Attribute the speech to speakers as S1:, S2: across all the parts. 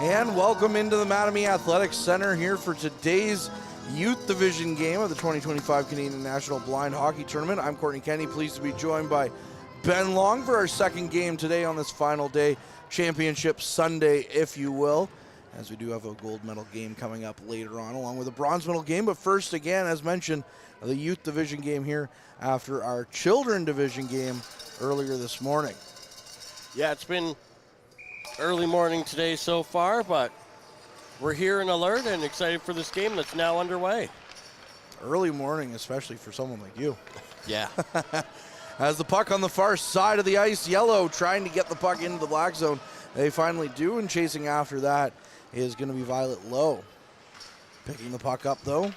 S1: And welcome into the Mattamy Athletics Center here for today's Youth Division game of the 2025 Canadian National Blind Hockey Tournament. I'm Courtney Kenny, pleased to be joined by Ben Long for our second game today on this final day, Championship Sunday, if you will, as we do have a gold medal game coming up later on, along with a bronze medal game. But first, again, as mentioned, the Youth Division game here after our Children Division game earlier this morning.
S2: Yeah, it's been early morning today so far, but we're here and alert and excited for this game that's now underway.
S1: Early morning, especially for someone like you.
S2: Yeah.
S1: As the puck on the far side of the ice, Yellow trying to get the puck into the black zone. They finally do, and chasing after that is going to be Violet Lowe. Picking the puck up, though,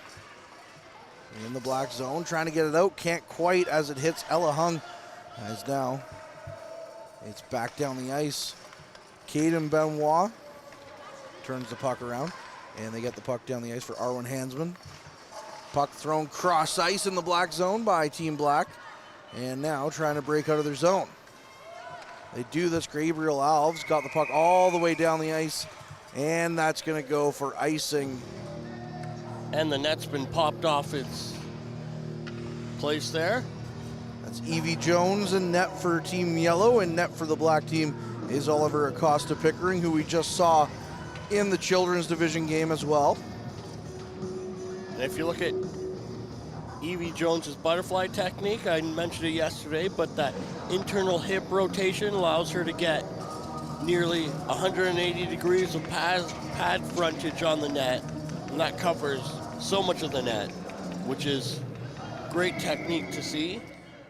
S1: in the black zone, trying to get it out. Can't quite as it hits Ella Hung. As now it's back down the ice. Caden Benoit turns the puck around, and they get the puck down the ice for Arwen Hansman. Puck thrown cross ice in the black zone by Team Black, and now trying to break out of their zone. They do this. Gabriel Alves got the puck all the way down the ice, and that's going to go for icing.
S2: And the net's been popped off its place there.
S1: That's Evie Jones and net for Team Yellow, and net for the black team is Oliver Acosta Pickering, who we just saw in the Children's Division game as well.
S2: And if you look at Evie Jones's butterfly technique, I mentioned it yesterday, but that internal hip rotation allows her to get nearly 180 degrees of pad frontage on the net, and that covers so much of the net, which is great technique to see.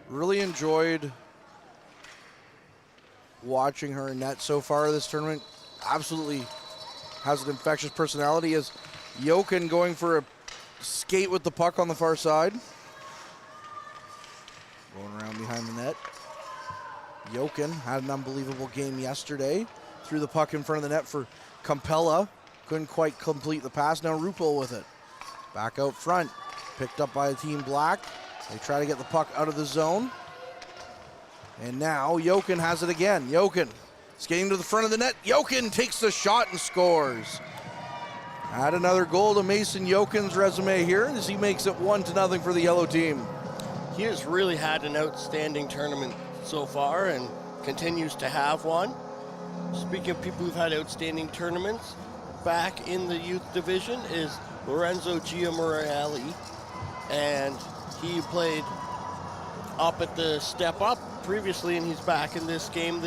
S1: Really enjoyed watching her in net so far this tournament. Absolutely has an infectious personality. As Jochen going for a skate with the puck on the far side. Going around behind the net. Jochen had an unbelievable game yesterday. Threw the puck in front of the net for Campella. Couldn't quite complete the pass. Now Rupel with it. Back out front. Picked up by Team Black. They try to get the puck out of the zone. And now Jochen has it again. Jochen skating to the front of the net. Jochen takes the shot and scores. Add another goal to Mason Jochen's resume here as he makes it 1-0 for the Yellow team.
S2: He has really had an outstanding tournament so far and continues to have one. Speaking of people who've had outstanding tournaments, back in the youth division is Lorenzo Giamorelli, and he played up at the step up previously, and he's back in this game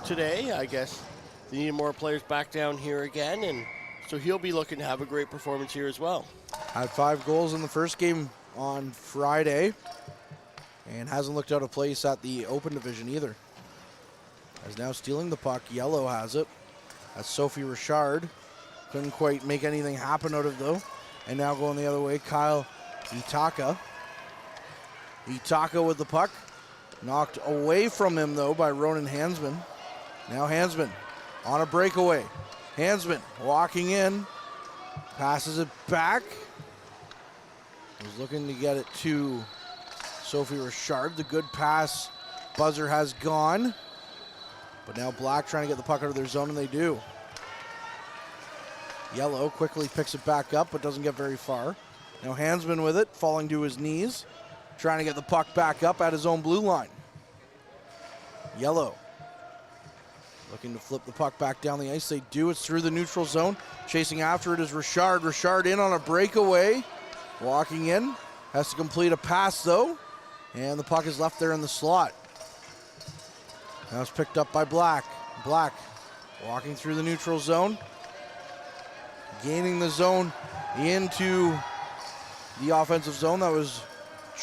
S2: today. I guess they need more players back down here again, and so he'll be looking to have a great performance here as well.
S1: Had 5 goals in the first game on Friday, and hasn't looked out of place at the open division either. As now stealing the puck, Yellow has it. That's Sophie Richard. Couldn't quite make anything happen out of it, though. And now going the other way, Kyle Itaka. Itaka with the puck. Knocked away from him, though, by Ronan Hansman. Now Hansman on a breakaway. Hansman walking in. Passes it back. Was looking to get it to Sophie Richard. The good pass. Buzzer has gone. But now Black trying to get the puck out of their zone, and they do. Yellow quickly picks it back up, but doesn't get very far. Now Hansman with it, falling to his knees. Trying to get the puck back up at his own blue line. Yellow looking to flip the puck back down the ice. They do. It's through the neutral zone. Chasing after it is Richard. Richard in on a breakaway. Walking in. Has to complete a pass, though. And the puck is left there in the slot. Now it's picked up by Black. Black walking through the neutral zone. Gaining the zone into the offensive zone. That was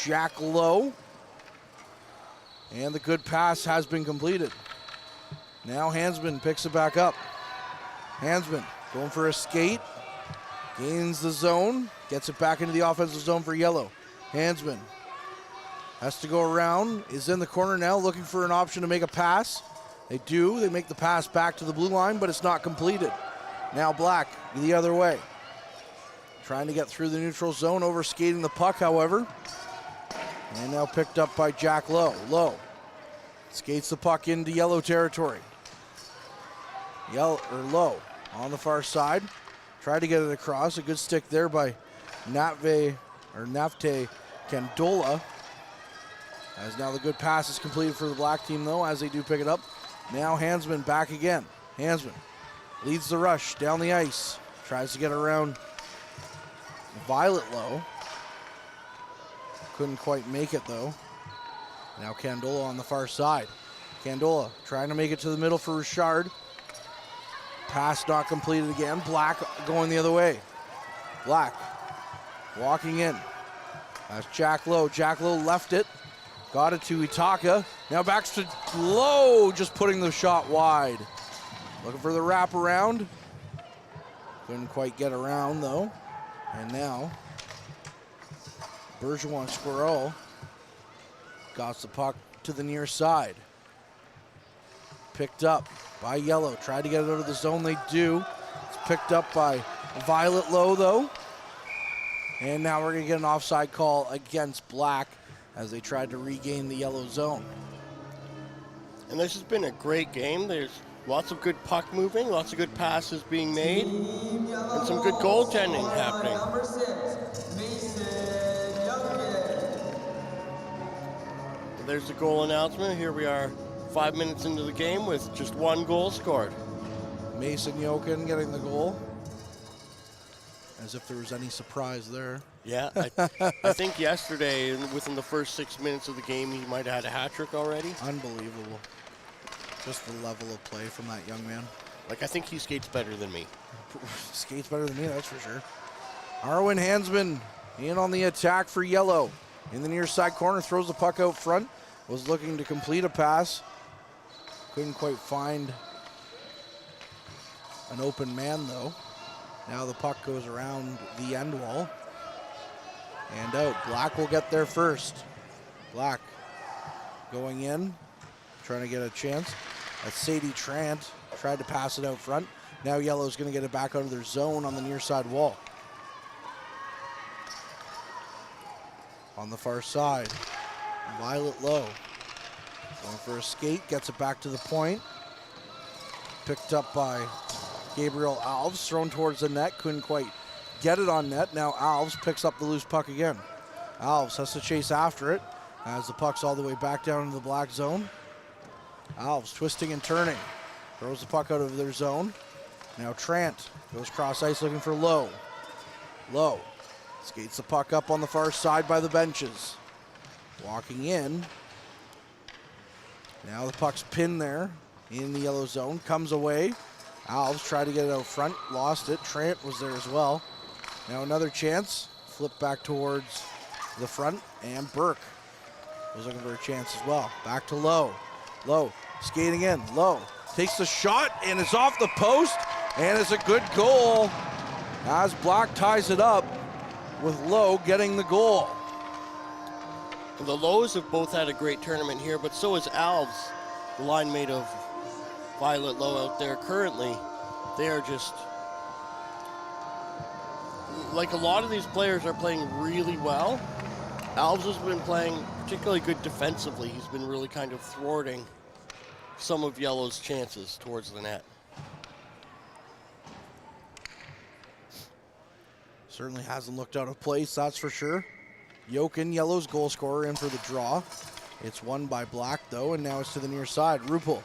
S1: Jack Lowe. And the good pass has been completed. Now Hansman picks it back up. Hansman going for a skate. Gains the zone. Gets it back into the offensive zone for Yellow. Hansman has to go around. Is in the corner now looking for an option to make a pass. They do. They make the pass back to the blue line, but it's not completed. Now Black the other way. Trying to get through the neutral zone, over skating the puck, however. And now picked up by Jack Lowe. Lowe skates the puck into Yellow territory. Lowe on the far side. Tried to get it across. A good stick there by Nafte Candola. As now the good pass is completed for the black team, though, as they do pick it up. Now Hansman back again. Hansman leads the rush down the ice. Tries to get around Violet Low. Couldn't quite make it, though. Now Candola on the far side. Candola trying to make it to the middle for Richard. Pass not completed again. Black going the other way. Black walking in. That's Jack Lowe. Jack Lowe left it. Got it to Itaka. Now back to Lowe, just putting the shot wide. Looking for the wraparound. Couldn't quite get around, though. And now Bergeron Squirrel got the puck to the near side. Picked up by Yellow. Tried to get it out of the zone. They do. It's picked up by Violet Lowe, though. And now we're going to get an offside call against Black as they tried to regain the yellow zone.
S2: And this has been a great game. There's lots of good puck moving, lots of good passes being made, and some good goaltending happening. There's the goal announcement. Here we are 5 minutes into the game with just one goal scored.
S1: Mason Jokin getting the goal. As if there was any surprise there.
S2: Yeah, I think yesterday, within the first 6 minutes of the game, he might have had a hat trick already.
S1: Unbelievable. Just the level of play from that young man.
S2: Like, I think he skates better than me.
S1: Skates better than me, that's for sure. Arwen Hansman in on the attack for Yellow. In the near side corner, throws the puck out front. Was looking to complete a pass. Couldn't quite find an open man, though. Now the puck goes around the end wall and out. Black will get there first. Black going in, trying to get a chance. That's Sadie Trant. Tried to pass it out front. Now Yellow's going to get it back out of their zone on the near side wall. On the far side, Violet Lowe going for a skate, gets it back to the point. Picked up by Gabriel Alves, thrown towards the net, couldn't quite get it on net. Now Alves picks up the loose puck again. Alves has to chase after it as the puck's all the way back down into the black zone. Alves twisting and turning, throws the puck out of their zone. Now Trant goes cross ice looking for Lowe. Lowe skates the puck up on the far side by the benches. Walking in. Now the puck's pinned there in the yellow zone, comes away. Alves tried to get it out front, lost it. Trant was there as well. Now another chance, flip back towards the front, and Burke was looking for a chance as well. Back to Lowe. Lowe skating in. Lowe takes the shot, and it's off the post, and it's a good goal as Black ties it up with Lowe getting the goal.
S2: The Lows have both had a great tournament here, but so has Alves, the line mate of Violet Lowe out there currently. They are just, like, a lot of these players are playing really well. Alves has been playing particularly good defensively. He's been really kind of thwarting some of Yellow's chances towards the net.
S1: Certainly hasn't looked out of place, that's for sure. Jokin, Yellow's goal scorer, in for the draw. It's won by Black, though, and now it's to the near side. Rupel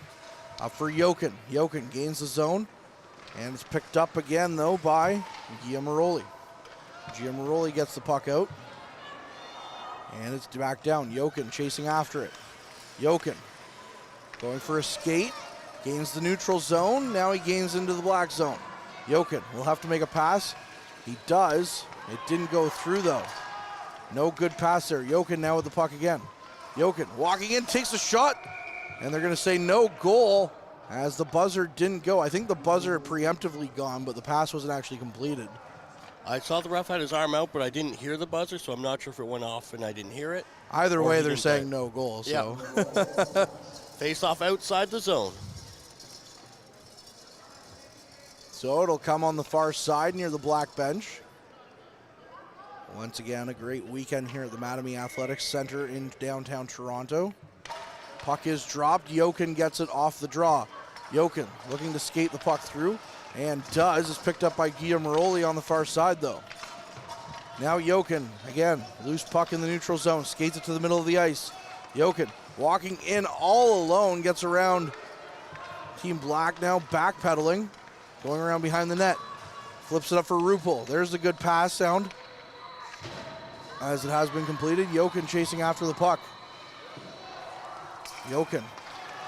S1: up for Jokin. Jokin gains the zone, and it's picked up again, though, by Giamaroli. Giamaroli gets the puck out, and it's back down. Jokin chasing after it. Jokin going for a skate, gains the neutral zone. Now he gains into the black zone. Jokin will have to make a pass. He does. It didn't go through, though. No good pass there. Jokin now with the puck again. Jokin walking in, takes a shot, and they're going to say no goal as the buzzer didn't go. I think the buzzer had preemptively gone, but the pass wasn't actually completed.
S2: I saw the ref had his arm out, but I didn't hear the buzzer, so I'm not sure if it went off and I didn't hear it.
S1: Either way, they're saying no goal. So.
S2: Yep. Face off outside the zone.
S1: So it'll come on the far side near the black bench. Once again, a great weekend here at the Mattamy Athletics Center in downtown Toronto. Puck is dropped. Jokin gets it off the draw. Jochen looking to skate the puck through, and does. Is picked up by Guillaume Maroli on the far side, though. Now Jochen, again, loose puck in the neutral zone, skates it to the middle of the ice. Jochen walking in all alone, gets around Team Black now, backpedaling, going around behind the net. Flips it up for Rupel. There's a good pass sound as it has been completed. Jochen chasing after the puck. Jochen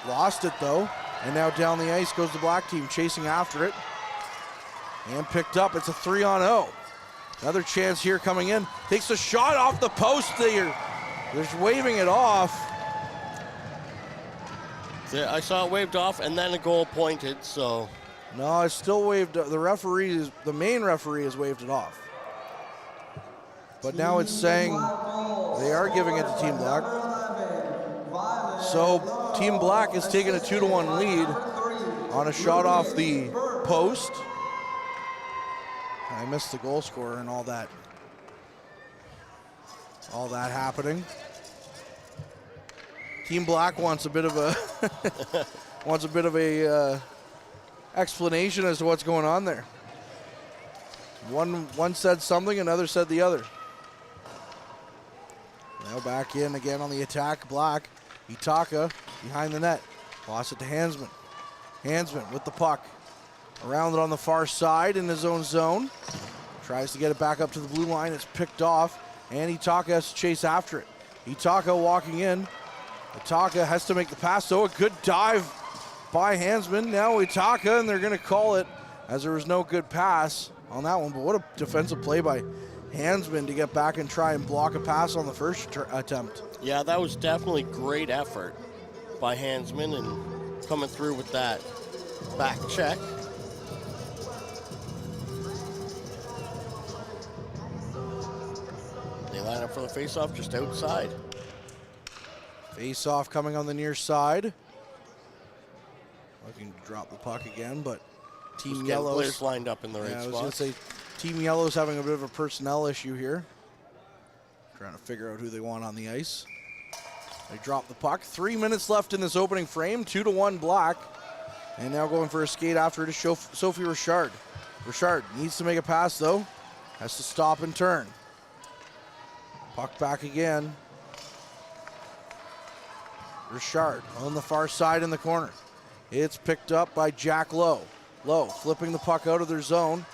S1: lost it though, and now down the ice goes the Black team chasing after it. And picked up, it's a 3-on-0. Another chance here coming in. Takes a shot off the post there. They're just waving it off.
S2: Yeah, I saw it waved off and then a goal pointed, so.
S1: No, it's still waved. The main referee has waved it off. But now it's saying they are giving it to Team Black. So Team Black is taking a 2-1 lead on a shot off the post. I missed the goal scorer and all that happening. Team Black wants a bit of a explanation as to what's going on there. One said something, another said the other. Now back in again on the attack, Black. Itaka behind the net. Lost it to Hansman. Hansman with the puck. Around it on the far side in his own zone. Tries to get it back up to the blue line. It's picked off, and Itaka has to chase after it. Itaka walking in. Itaka has to make the pass, though. A good dive by Hansman. Now Itaka, and they're going to call it as there was no good pass on that one. But what a defensive play by Hansman to get back and try and block a pass on the first attempt.
S2: Yeah, that was definitely great effort by Hansman and coming through with that back check. They line up for the face-off just outside.
S1: Face-off coming on the near side. Looking to drop the puck again, but Team Yellow's
S2: players lined up in the right spot.
S1: I was going to say Team Yellow's having a bit of a personnel issue here. Trying to figure out who they want on the ice. They drop the puck. 3 minutes left in this opening frame. 2-1 Black. And now going for a skate after it is Sophie Richard. Richard needs to make a pass though. Has to stop and turn. Puck back again. Richard on the far side in the corner. It's picked up by Jack Lowe. Lowe flipping the puck out of their zone.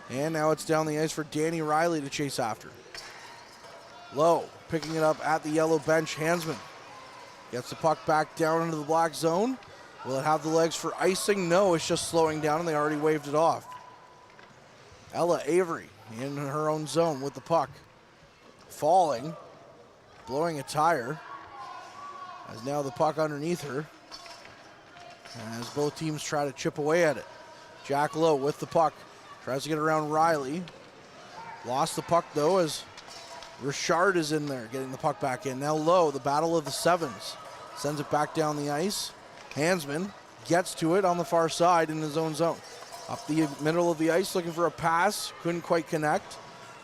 S1: And now it's down the ice for Danny Riley to chase after. Lowe picking it up at the yellow bench. Hansman gets the puck back down into the Black zone. Will it have the legs for icing? No, it's just slowing down and they already waved it off. Ella Avery in her own zone with the puck. Falling, blowing a tire. As now the puck underneath her. As both teams try to chip away at it. Jack Lowe with the puck. Tries to get around Riley. Lost the puck though as Richard is in there getting the puck back in. Now Lowe, the battle of the sevens. Sends it back down the ice. Hansman gets to it on the far side in his own zone. Up the middle of the ice looking for a pass. Couldn't quite connect.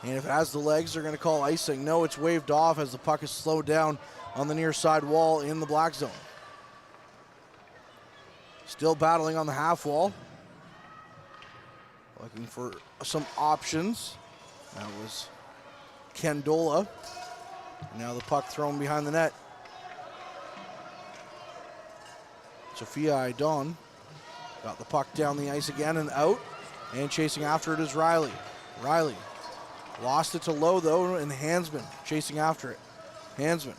S1: And if it has the legs, they're going to call icing. No, it's waved off as the puck is slowed down on the near side wall in the Black zone. Still battling on the half wall. Looking for some options. That was Candola. Now the puck thrown behind the net. Sophia Aidon got the puck down the ice again and out. And chasing after it is Riley. Riley lost it to Lowe though, and Hansman chasing after it. Hansman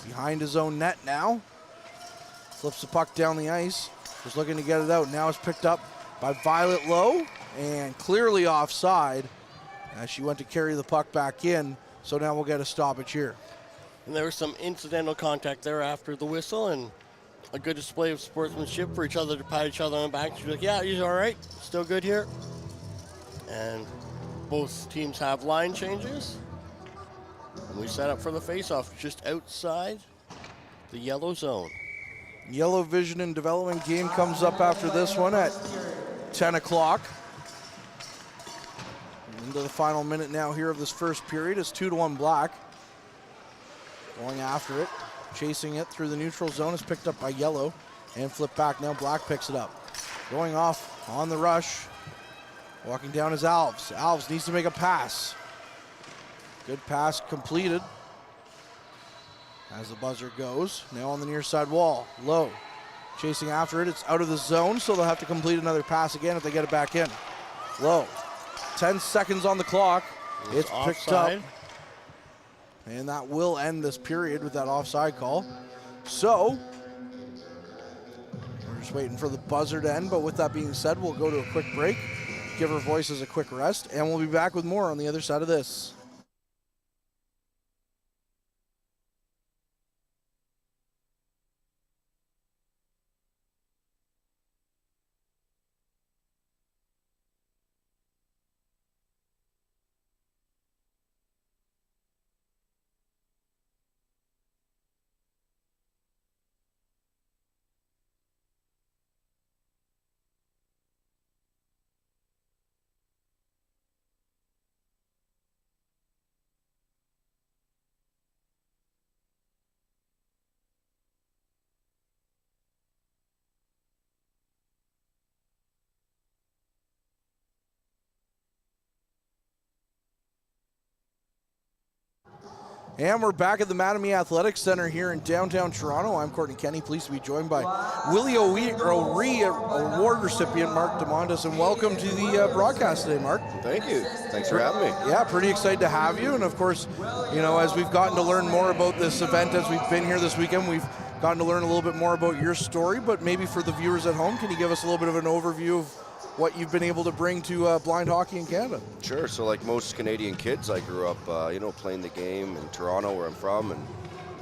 S1: behind his own net now. Flips the puck down the ice. Just looking to get it out. Now it's picked up by Violet Lowe and clearly offside as she went to carry the puck back in. So now we'll get a stoppage here.
S2: And there was some incidental contact there after the whistle and a good display of sportsmanship for each other to pat each other on the back. She's like, yeah, he's all right. Still good here. And both teams have line changes. And we set up for the face-off just outside the yellow zone.
S1: Yellow Vision and Development game comes up after this one at 10 o'clock. Into the final minute now here of this first period. It's 2-1 Black. Going after it, chasing it through the neutral zone is picked up by Yellow. and flip back. Now Black picks it up. Going off on the rush. Walking down is Alves. Alves needs to make a pass. Good pass completed. As the buzzer goes. Now on the near side wall. Low. Chasing after it. It's out of the zone, so they'll have to complete another pass again if they get it back in. Low. 10 seconds on the clock. It's picked up. And that will end this period with that offside call. So, we're just waiting for the buzzer to end, but with that being said, we'll go to a quick break, give our voices a quick rest, and we'll be back with more on the other side of this. And we're back at the Mattamy Athletic Center here in downtown Toronto. I'm Courtney Kenny, pleased to be joined by Willie O'Ree Award recipient Mark DeMontis, and welcome to the broadcast today, Mark.
S3: Thank you. Thanks for having me.
S1: Yeah, pretty excited to have you. And of course, you know, as we've gotten to learn more about this event as we've been here this weekend, we've gotten to learn a little bit more about your story, but maybe for the viewers at home, can you give us a little bit of an overview of what you've been able to bring to blind hockey in Canada?
S3: Sure. So like most Canadian kids, I grew up, playing the game in Toronto, where I'm from, and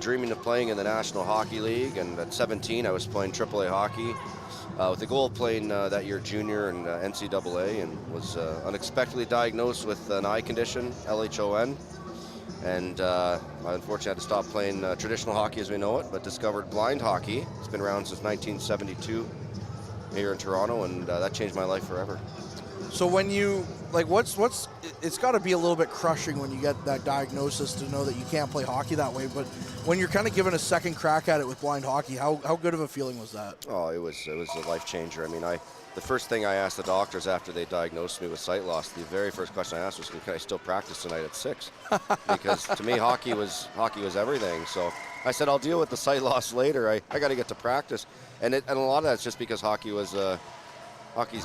S3: dreaming of playing in the National Hockey League. And at 17, I was playing AAA hockey with the goal of playing that year junior and NCAA, and was unexpectedly diagnosed with an eye condition, LHON. And I unfortunately had to stop playing traditional hockey as we know it, but discovered blind hockey. It's been around since 1972. Here in Toronto, and that changed my life forever.
S1: So when you, like, it's got to be a little bit crushing when you get that diagnosis to know that you can't play hockey that way, but when you're kind of given a second crack at it with blind hockey, how good of a feeling was that?
S3: Oh, it was a life changer. I mean, the first thing I asked the doctors after they diagnosed me with sight loss, the very first question I asked was, can I still practice tonight at 6? Because to me, hockey was everything. So I said, I'll deal with the sight loss later. I got to get to practice. And a lot of that's just because hockey's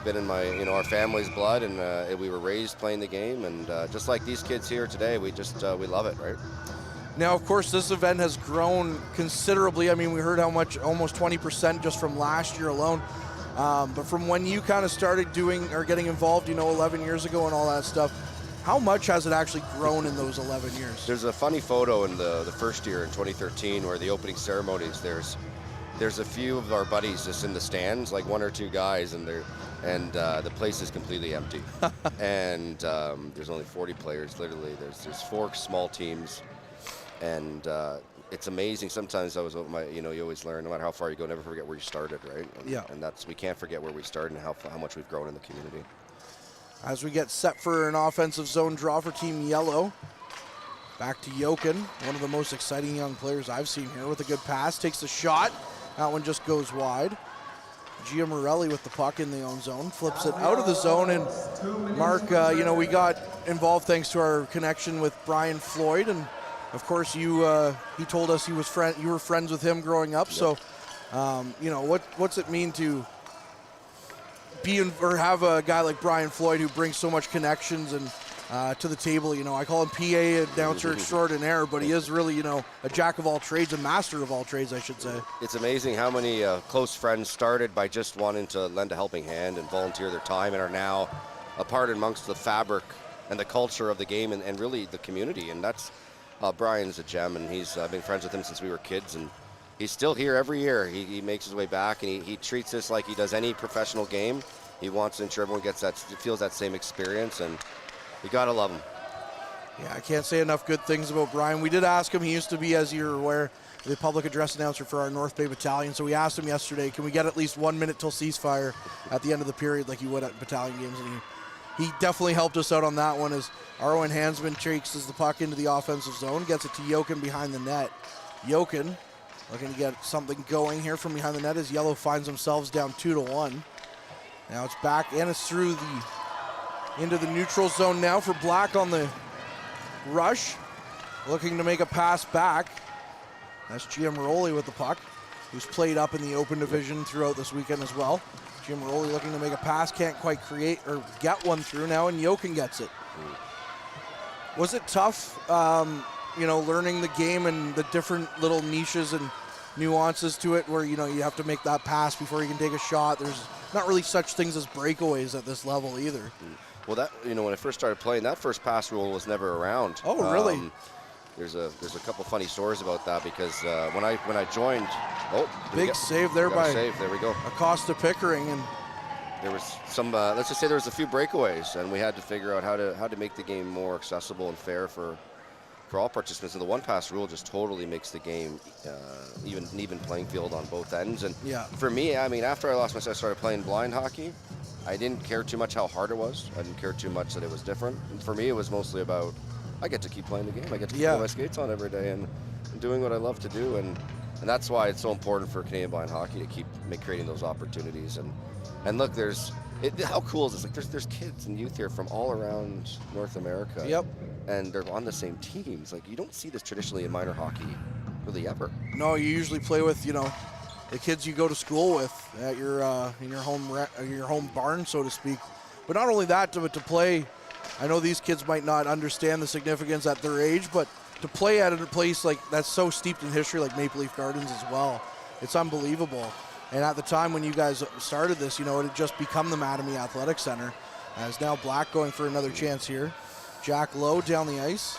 S3: been in our family's blood, and we were raised playing the game. And just like these kids here today, we love it, right?
S1: Now, of course, this event has grown considerably. I mean, we heard how much, almost 20% just from last year alone. But from when you kind of started doing or getting involved, 11 years ago and all that stuff, how much has it actually grown in those 11 years?
S3: There's a funny photo in the first year in 2013 where the opening ceremonies, there's a few of our buddies just in the stands, like one or two guys, and the place is completely empty. And there's only 40 players, literally. There's 4 small teams, and it's amazing. Sometimes you always learn, no matter how far you go, never forget where you started, right? And we can't forget where we started and how much we've grown in the community.
S1: As we get set for an offensive zone draw for Team Yellow, back to Jokin, one of the most exciting young players I've seen here, with a good pass, takes the shot. That one just goes wide. Gia Morelli with the puck in the own zone, flips it out of the zone. And Mark, we got involved thanks to our connection with Brian Floyd, and of course he told us you were friends with him growing up. Yep. So, what's it mean to have a guy like Brian Floyd who brings so much connections and to the table? I call him PA, announcer extraordinaire, but he is really, a jack of all trades, a master of all trades, I should say.
S3: It's amazing how many close friends started by just wanting to lend a helping hand and volunteer their time, and are now a part amongst the fabric and the culture of the game and really the community. And that's Brian's a gem, and I've been friends with him since we were kids, and he's still here every year. He makes his way back, and he treats this like he does any professional game. He wants to ensure everyone feels that same experience, and you gotta love him.
S1: Yeah, I can't say enough good things about Brian. We did ask him. He used to be, as you're aware, the public address announcer for our North Bay Battalion. So we asked him yesterday, can we get at least 1 minute till ceasefire at the end of the period like you would at battalion games? And he definitely helped us out on that one, as Arwen Hansman chases the puck into the offensive zone, gets it to Jokin behind the net. Jokin Looking to get something going here from behind the net as Yellow finds themselves down 2-1. Now it's back and it's through into the neutral zone now for Black on the rush. Looking to make a pass back. That's Giamaroli with the puck, who's played up in the open division throughout this weekend as well. Giamaroli looking to make a pass, can't quite create or get one through now, and Jochen gets it. Was it tough, learning the game and the different little niches and nuances to it where, you have to make that pass before you can take a shot? There's not really such things as breakaways at this level either.
S3: Well, that when I first started playing, that first pass rule was never around.
S1: Oh, really?
S3: There's a couple funny stories about that because when I joined,
S1: big save there by
S3: there we go.
S1: Acosta Pickering, and
S3: there was some. Let's just say there was a few breakaways, and we had to figure out how to make the game more accessible and fair for all participants. And the one pass rule just totally makes the game an even playing field on both ends. And for me, I mean, after I lost my sight, I started playing blind hockey. I didn't care too much how hard it was. I didn't care too much that it was different. And for me, it was mostly about I get to keep playing the game. I get to keep my skates on every day and doing what I love to do. And that's why it's so important for Canadian blind hockey to keep creating those opportunities. And look, how cool is this? Like there's kids and youth here from all around North America.
S1: Yep.
S3: And they're on the same teams. Like you don't see this traditionally in minor hockey, really ever.
S1: No, you usually play with the kids you go to school with at your in your home barn, so to speak. But not only that, to play. I know these kids might not understand the significance at their age, but to play at a place like that's so steeped in history, like Maple Leaf Gardens as well, it's unbelievable. And at the time when you guys started this, it had just become the Mattamy Athletic Center. As now Black going for another chance here. Jack Lowe down the ice,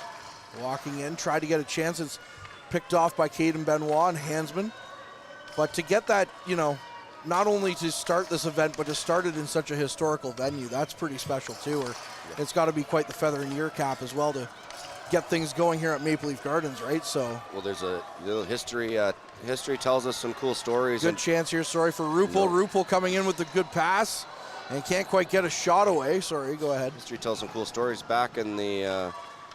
S1: walking in, tried to get a chance. It's picked off by Caden Benoit and Hansman. But to get that, not only to start this event, but to start it in such a historical venue, that's pretty special too. Or it's got to be quite the feather in your cap as well to get things going here at Maple Leaf Gardens, right? So. Well,
S3: there's a little history. History tells us some cool stories.
S1: Good chance here, sorry, for Rupel. Rupel coming in with the good pass and can't quite get a shot away. Sorry, go ahead.
S3: History tells some cool stories. Back in the, I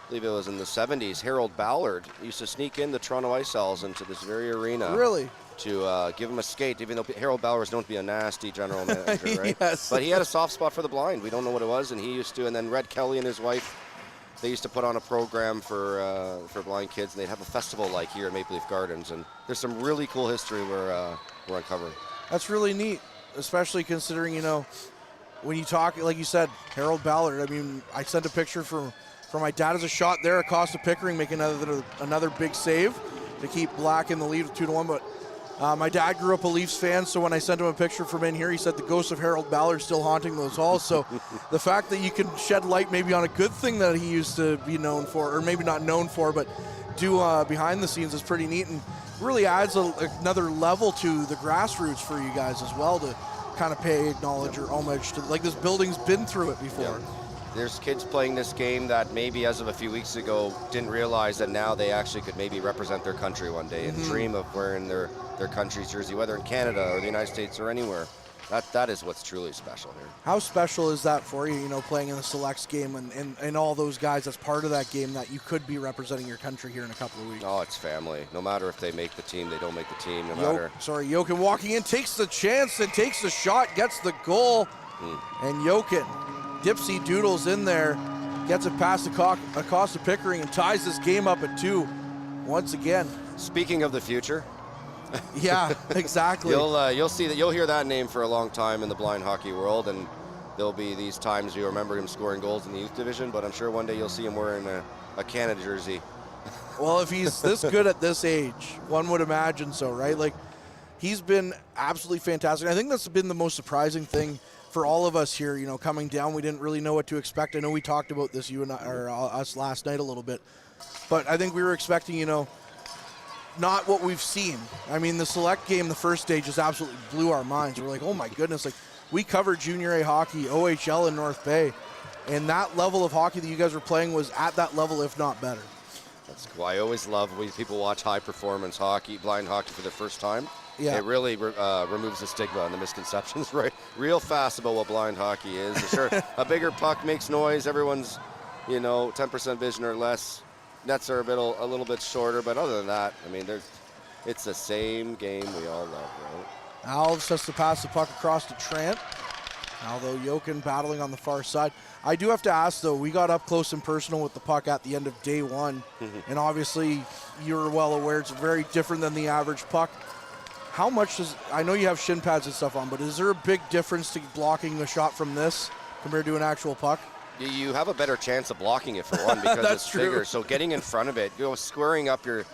S3: believe it was in the 70s, Harold Ballard used to sneak in the Toronto Ice Cells into this very arena.
S1: Really?
S3: To give him a skate, even though Harold Ballard was known to be a nasty general manager, right?
S1: Yes.
S3: But he had a soft spot for the blind. We don't know what it was, and he used to. And then Red Kelly and his wife, they used to put on a program for blind kids, and they'd have a festival like here at Maple Leaf Gardens. And there's some really cool history we're uncovering.
S1: That's really neat, especially considering, when you talk, like you said, Harold Ballard. I mean, I sent a picture from my dad as a shot there. Acosta Pickering making another big save to keep Black in the lead with 2-1. But my dad grew up a Leafs fan, so when I sent him a picture from in here, he said the ghost of Harold Ballard still haunting those halls. So the fact that you can shed light maybe on a good thing that he used to be known for, or maybe not known for, but do behind the scenes is pretty neat and really adds another level to the grassroots for you guys as well to kind of pay acknowledge or homage to, like, this building's been through it before.
S3: Yeah. There's kids playing this game that maybe as of a few weeks ago didn't realize that now they actually could maybe represent their country one day and dream of wearing their country's jersey, whether in Canada or the United States or anywhere. That is what's truly special here.
S1: How special is that for you, playing in the selects game and all those guys that's part of that game that you could be representing your country here in a couple of weeks?
S3: Oh, it's family. No matter if they make the team, they don't make the team, no matter.
S1: Jochen walking in, takes the chance and takes the shot, gets the goal. And Jochen, Dipsy doodles in there, gets it past Acosta Pickering and ties this game up at 2 once again.
S3: Speaking of the future.
S1: Yeah, exactly.
S3: You'll see that. You'll hear that name for a long time in the blind hockey world, and there'll be these times you remember him scoring goals in the youth division, but I'm sure one day you'll see him wearing a Canada jersey.
S1: Well, if he's this good at this age, one would imagine so, right? Like, he's been absolutely fantastic. I think that's been the most surprising thing for all of us here, coming down. We didn't really know what to expect. I know we talked about this, you and I, or us last night a little bit, but I think we were expecting, not what we've seen. I mean, the select game, the first day, just absolutely blew our minds. We're like, oh my goodness, like, we covered junior A hockey, OHL in North Bay, and that level of hockey that you guys were playing was at that level, if not better.
S3: That's cool. I always love when people watch high performance hockey, blind hockey for the first time.
S1: Yeah.
S3: It really removes the stigma and the misconceptions real fast about what blind hockey is. Sure, a bigger puck makes noise. Everyone's, 10% vision or less. Nets are a little bit shorter, but other than that, I mean, It's the same game we all love, right?
S1: Alves has to pass the puck across to Trent. Although Jokin battling on the far side. I do have to ask, though, we got up close and personal with the puck at the end of day one. And obviously, you're well aware it's very different than the average puck. How much does, I know you have shin pads and stuff on, but is there a big difference to blocking the shot from this compared to an actual puck?
S3: You have a better chance of blocking it, for one, because it's
S1: true.
S3: bigger. So getting in front of it, squaring up your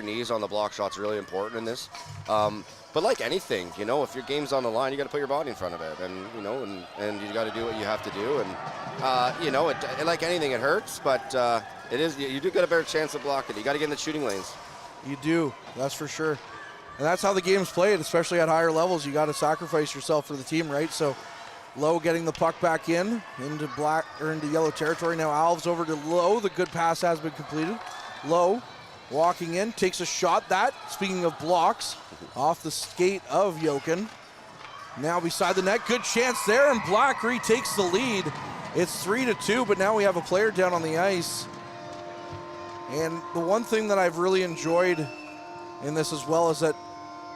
S3: knees on the block shot's really important in this. But like anything, if your game's on the line, you got to put your body in front of it, and you got to do what you have to do, and like anything, it hurts, but you do get a better chance of blocking. You got to get in the shooting lanes.
S1: You do, that's for sure, and that's how the game's played, especially at higher levels. You got to sacrifice yourself for the team, right? So, Lowe getting the puck back into yellow territory. Now Alves over to Lowe. The good pass has been completed. Lowe walking in, takes a shot. That, speaking of blocks, off the skate of Jokin. Now beside the net, good chance there, and Black retakes the lead. It's 3-2, but now we have a player down on the ice. And the one thing that I've really enjoyed in this as well is that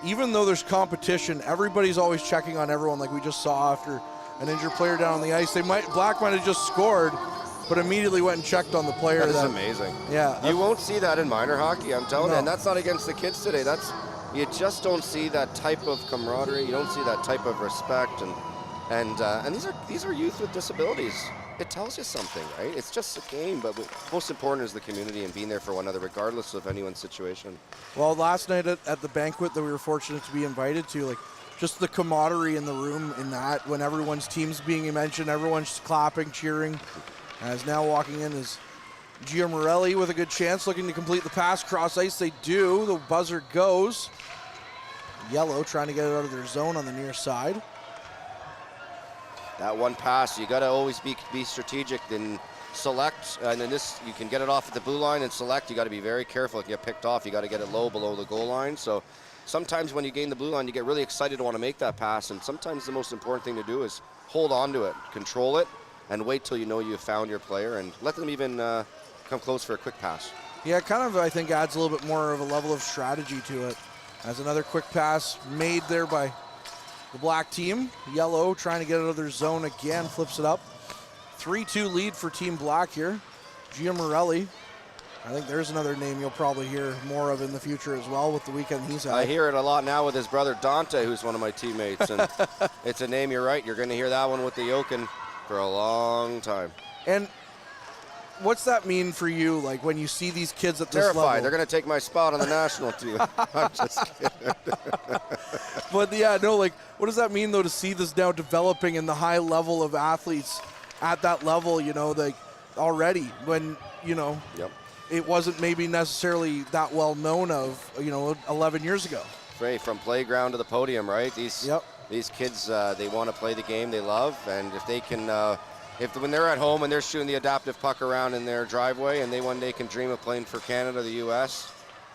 S1: even though there's competition, everybody's always checking on everyone, like we just saw after an injured player down on the ice. Black might have just scored, but immediately went and checked on the player.
S3: That is amazing.
S1: Yeah.
S3: You won't see that in minor hockey, I'm telling you, and that's not against the kids today. You just don't see that type of camaraderie. You don't see that type of respect, and these are youth with disabilities. It tells you something, right? It's just a game, but most important is the community and being there for one another, regardless of anyone's situation.
S1: Well, last night at the banquet that we were fortunate to be invited to, like, just the camaraderie in the room in that, when everyone's team's being mentioned, everyone's clapping, cheering. As now walking in is Gio Morelli with a good chance, looking to complete the pass. Cross ice, they do. The buzzer goes. Yellow trying to get it out of their zone on the near side.
S3: That one pass, you got to always be strategic, then select, and then you can get it off at the blue line and select. You got to be very careful. If you get picked off, you got to get it low below the goal line. So sometimes when you gain the blue line, you get really excited to want to make that pass, and sometimes the most important thing to do is hold on to it, control it, and wait till you know you've found your player, and let them even come close for a quick pass.
S1: Yeah, it kind of, I think, adds a little bit more of a level of strategy to it. As another quick pass made there by the Black team. Yellow trying to get out of their zone again, flips it up. 3-2 lead for Team Black here. Gio Morelli. I think there's another name you'll probably hear more of in the future as well with the weekend he's had.
S3: I hear it a lot now with his brother Dante, who's one of my teammates, and it's a name, you're right. You're going to hear that one with the Jokin for a long time.
S1: And what's that mean for you, like, when you see these kids at this level?
S3: Terrified. They're going to take my spot on the national team. I'm just kidding.
S1: But yeah, no, like, what does that mean, though, to see this now developing in the high level of athletes at that level, like, already, when,
S3: Yep.
S1: it wasn't maybe necessarily that well known of, 11 years ago.
S3: Right, from playground to the podium, right? These kids, they want to play the game they love, and if they can, when they're at home and they're shooting the adaptive puck around in their driveway, and they one day can dream of playing for Canada, the U.S.,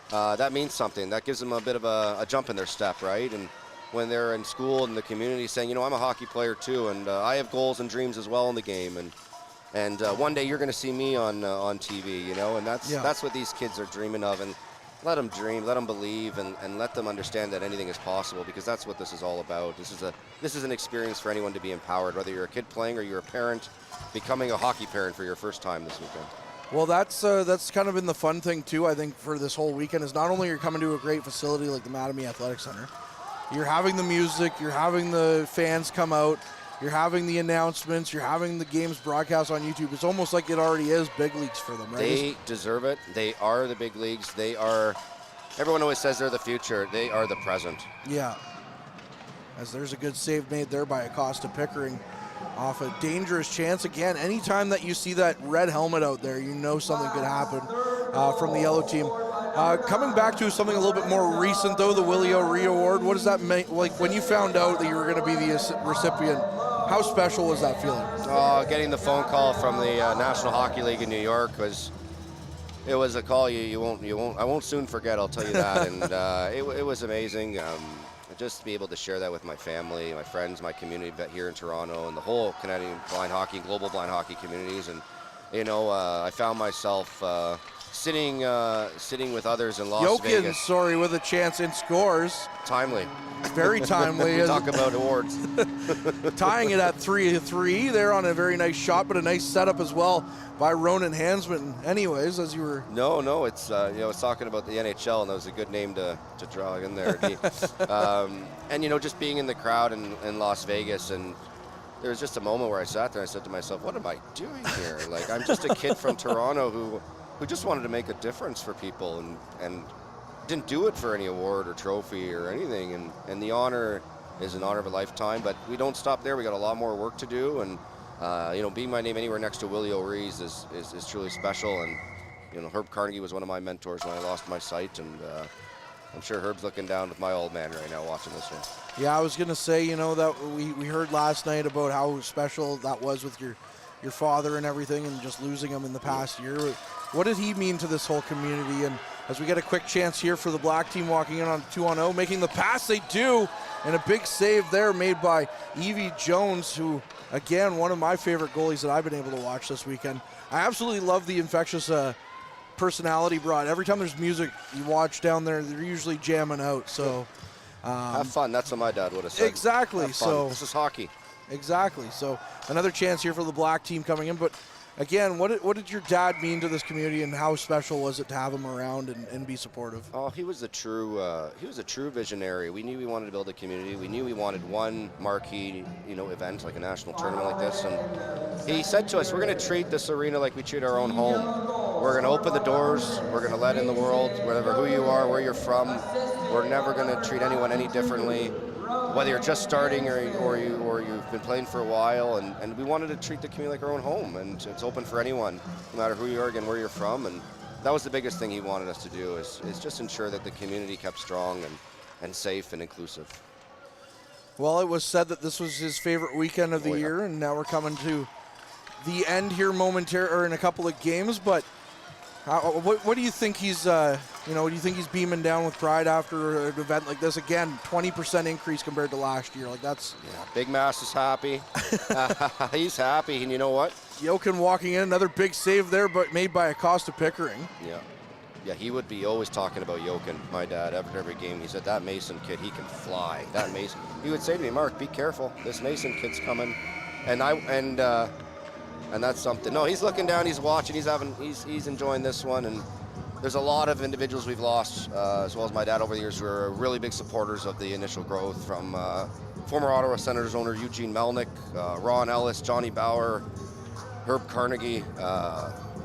S3: that means something. That gives them a bit of a jump in their step, right? And when they're in school and the community saying, I'm a hockey player too, and I have goals and dreams as well in the game, and one day you're going to see me on TV, and that's what these kids are dreaming of. And let them dream, let them believe, and let them understand that anything is possible, because that's what this is all about. This is an experience for anyone to be empowered, whether you're a kid playing or you're a parent becoming a hockey parent for your first time this weekend.
S1: Well, that's kind of been the fun thing too, I think, for this whole weekend, is not only you're coming to a great facility like the Mattamy Athletic Center, you're having the music, you're having the fans come out, you're having the announcements, you're having the games broadcast on YouTube. It's almost like it already is big leagues for them, right?
S3: They deserve it. They are the big leagues. Everyone always says they're the future. They are the present.
S1: Yeah. As there's a good save made there by Acosta Pickering off a dangerous chance. Again, anytime that you see that red helmet out there, you know something could happen from the yellow team. Coming back to something a little bit more recent, though, the Willie O'Ree Award, what does that mean? Like, when you found out that you were going to be the recipient, how special was that feeling?
S3: Getting the phone call from the National Hockey League in New York was a call I won't soon forget, I'll tell you that. And it was amazing. Just to be able to share that with my family, my friends, my community here in Toronto, and the whole Canadian blind hockey, global blind hockey communities. And I found myself sitting with others in Las
S1: Jokin,
S3: Vegas.
S1: sorry, with a chance and scores.
S3: Timely.
S1: Very timely.
S3: We talk about awards.
S1: Tying it at 3-3 there on a very nice shot, but a nice setup as well by Ronan Hansman. Anyways, as you were...
S3: No, it's, I was talking about the NHL, and that was a good name to draw in there. And, just being in the crowd in Las Vegas, and there was just a moment where I sat there and I said to myself, what am I doing here? Like, I'm just a kid from Toronto who just wanted to make a difference for people and didn't do it for any award or trophy or anything. And the honor is an honor of a lifetime, but we don't stop there. We got a lot more work to do. And, being my name anywhere next to Willie O'Ree's is truly special. And, Herb Carnegie was one of my mentors when I lost my sight. And I'm sure Herb's looking down with my old man right now watching this one.
S1: Yeah, I was going to say, that we heard last night about how special that was with your father and everything, and just losing him in the past year. What did he mean to this whole community? And as we get a quick chance here for the black team walking in on 2-0, making the pass, they do, and a big save there made by Evie Jones, who, again, one of my favorite goalies that I've been able to watch this weekend. I absolutely love the infectious personality brought. Every time there's music you watch down there, they're usually jamming out. So
S3: have fun. That's what my dad would have said.
S1: Exactly. So
S3: this is hockey.
S1: Exactly. So another chance here for the black team coming in. But again, what did your dad mean to this community, and how special was it to have him around and be supportive?
S3: Oh, he was a true visionary. We knew we wanted to build a community. We knew we wanted one marquee, event like a national tournament like this. And he said to us, we're going to treat this arena like we treat our own home. We're going to open the doors. We're going to let in the world, whatever who you are, where you're from. We're never going to treat anyone any differently, whether you're just starting or you've been playing for a while. And we wanted to treat the community like our own home, and it's open for anyone, no matter who you are, again, where you're from. And that was the biggest thing he wanted us to do, is just ensure that the community kept strong and safe and inclusive.
S1: Well, it was said that this was his favorite weekend of the year, and now we're coming to the end here momentarily, or in a couple of games. But what do you think he's, do you think he's beaming down with pride after an event like this? Again, 20% increase compared to last year. Like, that's...
S3: Yeah, Big Mass is happy. He's happy, and you know what?
S1: Jokin walking in, another big save there, but made by Acosta Pickering.
S3: Yeah, he would be always talking about Jokin, my dad, after every game. He said, that Mason kid, he can fly. That Mason. He would say to me, Mark, be careful. This Mason kid's coming. And that's something. No, he's looking down, he's watching, he's enjoying this one. And there's a lot of individuals we've lost, as well as my dad over the years, who are really big supporters of the initial growth, from former Ottawa Senators owner Eugene Melnick, Ron Ellis, Johnny Bauer, Herb Carnegie,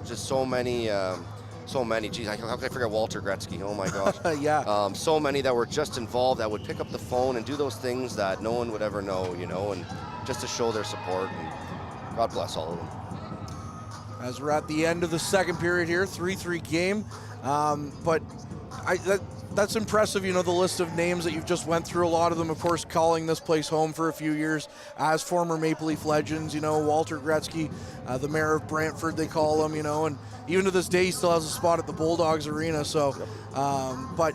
S3: just so many. Geez, how could I forget Walter Gretzky? Oh my gosh.
S1: Yeah.
S3: So many that were just involved, that would pick up the phone and do those things that no one would ever know, and just to show their support. And God bless all of them.
S1: As we're at the end of the second period here, 3-3 game. But that's impressive, the list of names that you've just went through. A lot of them, of course, calling this place home for a few years as former Maple Leaf legends. Walter Gretzky, the mayor of Brantford, they call him, and even to this day, he still has a spot at the Bulldogs Arena. So, but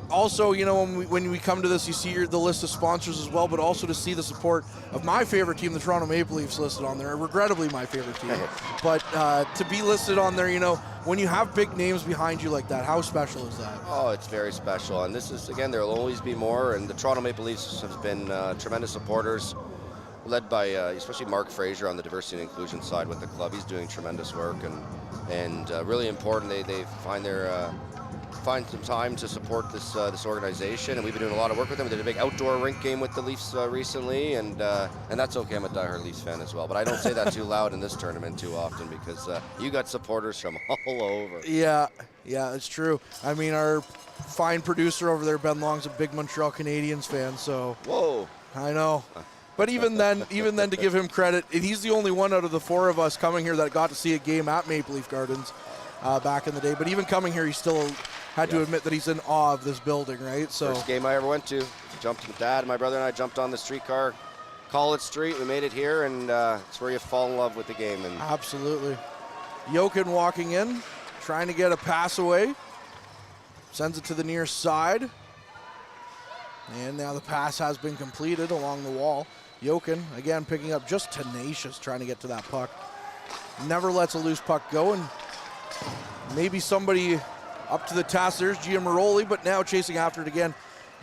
S1: also, when we come to this, you see the list of sponsors as well, but also to see the support of my favorite team, the Toronto Maple Leafs, listed on there. Regrettably, my favorite team. But to be listed on there, when you have big names behind you like that, how special is that?
S3: Oh, it's very special. And this is, again, there will always be more. And the Toronto Maple Leafs have been tremendous supporters, led by especially Mark Fraser on the diversity and inclusion side with the club. He's doing tremendous work, and really important. They find some time to support this organization, and we've been doing a lot of work with them. We did a big outdoor rink game with the Leafs recently, and that's okay. I'm a diehard Leafs fan as well, but I don't say that too loud in this tournament too often, because you got supporters from all over.
S1: Yeah, it's true. I mean, our fine producer over there, Ben Long's a big Montreal Canadiens fan, so.
S3: Whoa.
S1: I know. But even then, to give him credit, and he's the only one out of the four of us coming here that got to see a game at Maple Leaf Gardens back in the day. But even coming here, he still had to admit that he's in awe of this building, right? So
S3: first game I ever went to. Dad, my brother, and I jumped on the streetcar, College Street. We made it here, and it's where you fall in love with the game. And
S1: absolutely. Jokin walking in, trying to get a pass away. Sends it to the near side. And now the pass has been completed along the wall. Jokin, again, picking up, just tenacious, trying to get to that puck. Never lets a loose puck go, and maybe somebody up to the task. There's Giamaroli, but now chasing after it again,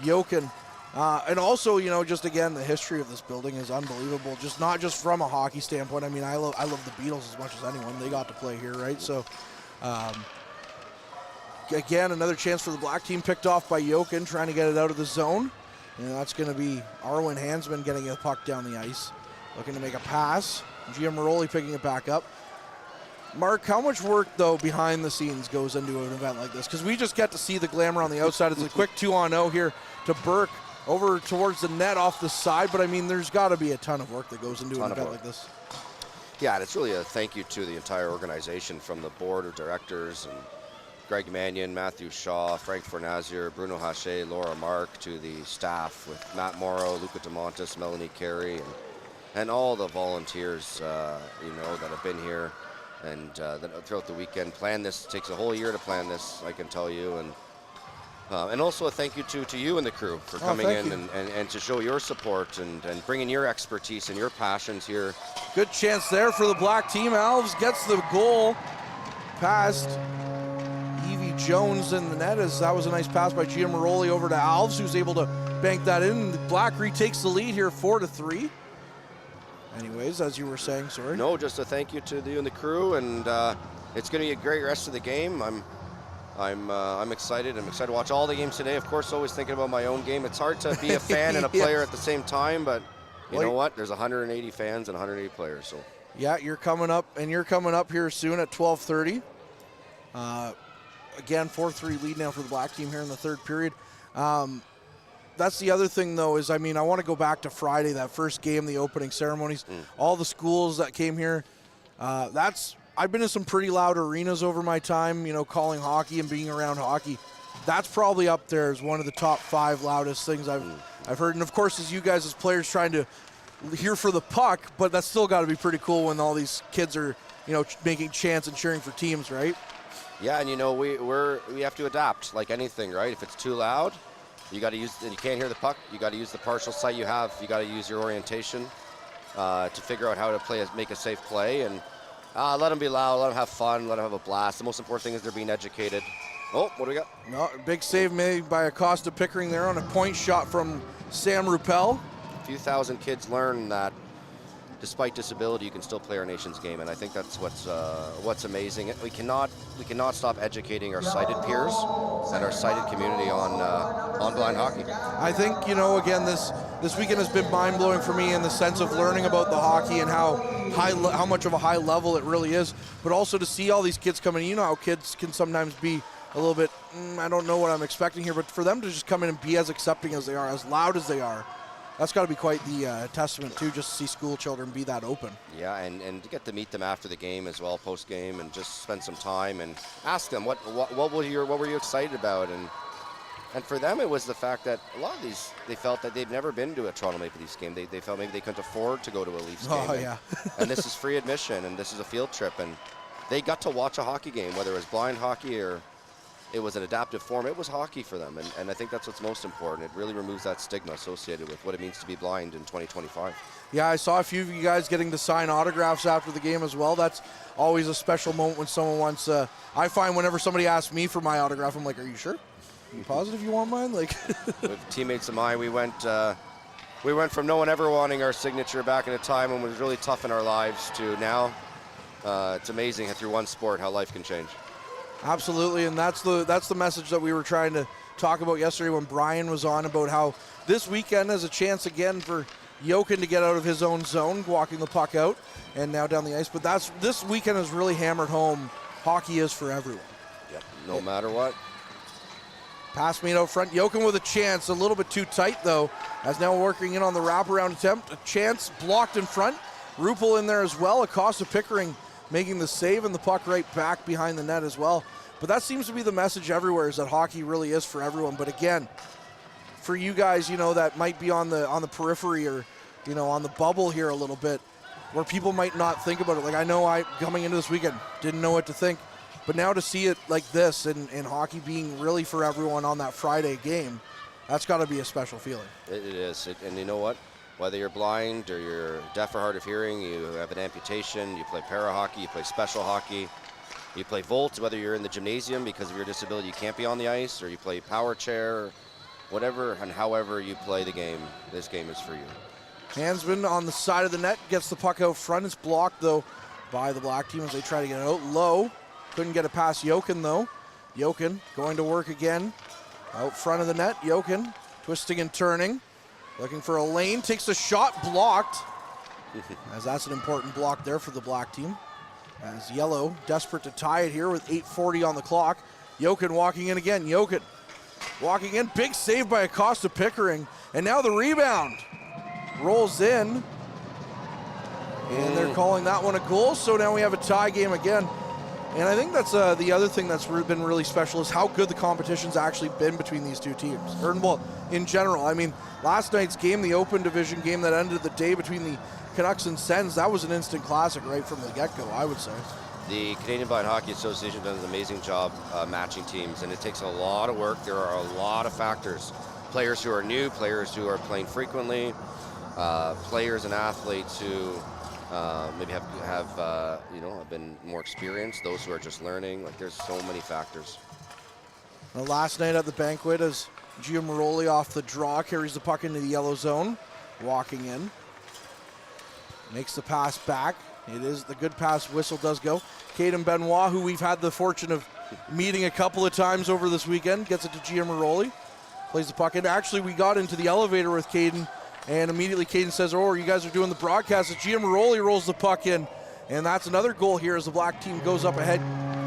S1: Jochen. And also, you know, just again, the history of this building is unbelievable. Just not just from a hockey standpoint. I mean, I love the Beatles as much as anyone. They got to play here, right? So, again, another chance for the black team picked off by Jochen, trying to get it out of the zone. And that's going to be Arwen Hansman getting a puck down the ice, looking to make a pass. Giamaroli picking it back up. Mark, how much work, though, behind the scenes goes into an event like this? Because we just get to see the glamour on the outside. It's a quick 2-on-0 here to Burke over towards the net off the side. But, I mean, there's got to be a ton of work that goes into an event like this.
S3: Yeah, and it's really a thank you to the entire organization, from the board of directors and Greg Mannion, Matthew Shaw, Frank Fornazier, Bruno Hache, Laura Mark, to the staff with Matt Morrow, Luca DeMontis, Melanie Carey, and all the volunteers, you know, that have been here and that throughout the weekend. Plan this. It takes a whole year to plan this, I can tell you. And also a thank you to you and the crew for coming in and to show your support and bringing your expertise and your passions here.
S1: Good chance there for the black team. Alves gets the goal past Evie Jones in the net, as that was a nice pass by Giamaroli over to Alves, who's able to bank that in. The black retakes the lead here 4-3. Anyways, as you were saying, sorry.
S3: No, just a thank you to you and the crew, and it's going to be a great rest of the game. I'm excited. I'm excited to watch all the games today. Of course, always thinking about my own game. It's hard to be a fan and a player at the same time, but you know what? There's 180 fans and 180 players. So
S1: yeah, you're coming up here soon at 12:30. Again, 4-3 lead now for the black team here in the third period. That's the other thing, though, is, I mean, I want to go back to Friday, that first game, the opening ceremonies, all the schools that came here. I've been in some pretty loud arenas over my time, you know, calling hockey and being around hockey. That's probably up there as one of the top 5 loudest things I've heard. And, of course, as you guys as players trying to hear for the puck, but that's still got to be pretty cool when all these kids are, you know, making chants and cheering for teams, right?
S3: Yeah, and, you know, we have to adapt like anything, right? If it's too loud, you got to use, and you can't hear the puck, you got to use the partial sight you have. You got to use your orientation to figure out how to make a safe play. And let them be loud, let them have fun, let them have a blast. The most important thing is they're being educated. Oh, what do we got?
S1: No, big save made by Acosta Pickering there on a point shot from Sam Ruppel.
S3: A few thousand kids learn that despite disability, you can still play our nation's game, and I think that's what's amazing. We cannot stop educating our sighted peers and our sighted community on blind hockey.
S1: I think, you know, again, this weekend has been mind-blowing for me in the sense of learning about the hockey and how much of a high level it really is, but also to see all these kids coming. You know how kids can sometimes be a little bit, I don't know what I'm expecting here, but for them to just come in and be as accepting as they are, as loud as they are, that's got to be quite the testament, too, just to see school children be that open. Yeah,
S3: and to get to meet them after the game as well, post-game, and just spend some time and ask them what were you excited about, and for them it was the fact that a lot of these, they felt that they'd never been to a Toronto Maple Leafs game. They felt maybe they couldn't afford to go to a Leafs game.
S1: Oh, yeah.
S3: And this is free admission, and this is a field trip, and they got to watch a hockey game, whether it was blind hockey or it was an adaptive form. It was hockey for them, and I think that's what's most important. It really removes that stigma associated with what it means to be blind in 2025.
S1: Yeah, I saw a few of you guys getting to sign autographs after the game as well. That's always a special moment when someone wants. I find whenever somebody asks me for my autograph, I'm like, "Are you sure? Are you positive you want mine?" Like,
S3: with teammates of mine, we went from no one ever wanting our signature back in a time when it was really tough in our lives to now. It's amazing through one sport how life can change.
S1: Absolutely, and that's the message that we were trying to talk about yesterday when Brian was on, about how this weekend is a chance again for Jochen to get out of his own zone, walking the puck out, and now down the ice. But this weekend has really hammered home hockey is for everyone.
S3: Yep, no matter what.
S1: Pass made out front. Jochen with a chance, a little bit too tight though, as now working in on the wraparound attempt. A chance blocked in front. Ruppel in there as well. Acosta Pickering making the save, and the puck right back behind the net as well. But that seems to be the message everywhere, is that hockey really is for everyone. But again, for you guys, you know, that might be on the periphery, or, you know, on the bubble here a little bit, where people might not think about it. Like, I know coming into this weekend, didn't know what to think. But now to see it like this, and hockey being really for everyone on that Friday game, that's got to be a special feeling.
S3: It is. And you know what? Whether you're blind or you're deaf or hard of hearing, you have an amputation, you play para hockey, you play special hockey, You play Volt, whether you're in the gymnasium because of your disability, you can't be on the ice, or you play power chair, whatever and however you play the game, this game is for you.
S1: Hansman on the side of the net, gets the puck out front. It's blocked, though, by the black team as they try to get it out low. Couldn't get it past Jokin, though. Jokin going to work again. Out front of the net, Jokin twisting and turning. Looking for a lane, takes a shot, blocked. As that's an important block there for the black team. As Yellow desperate to tie it here with 8:40 on the clock. Jokin walking in again, Jokin walking in, big save by Acosta Pickering. And now the rebound rolls in. And they're calling that one a goal, so now we have a tie game again. And I think that's the other thing that's been really special is how good the competition's actually been between these two teams. Or, well, in general. I mean, last night's game, the Open Division game that ended the day between the Canucks and Sens, that was an instant classic right from the get-go, I would say.
S3: The Canadian Blind Hockey Association does an amazing job matching teams, and it takes a lot of work. There are a lot of factors. Players who are new, players who are playing frequently, players and athletes who maybe have been more experienced, those who are just learning. Like, there's so many factors.
S1: Well, last night at the banquet, as Giamaroli off the draw carries the puck into the yellow zone, walking in, makes the pass back. It is the good pass. Whistle does go. Caden Benoit, who we've had the fortune of meeting a couple of times over this weekend, gets it to Giamaroli, plays the puck in. Actually, we got into the elevator with Caden, and immediately Caden says, "Oh, you guys are doing the broadcast." As Giamaroli rolls the puck in, and that's another goal here as the black team goes up ahead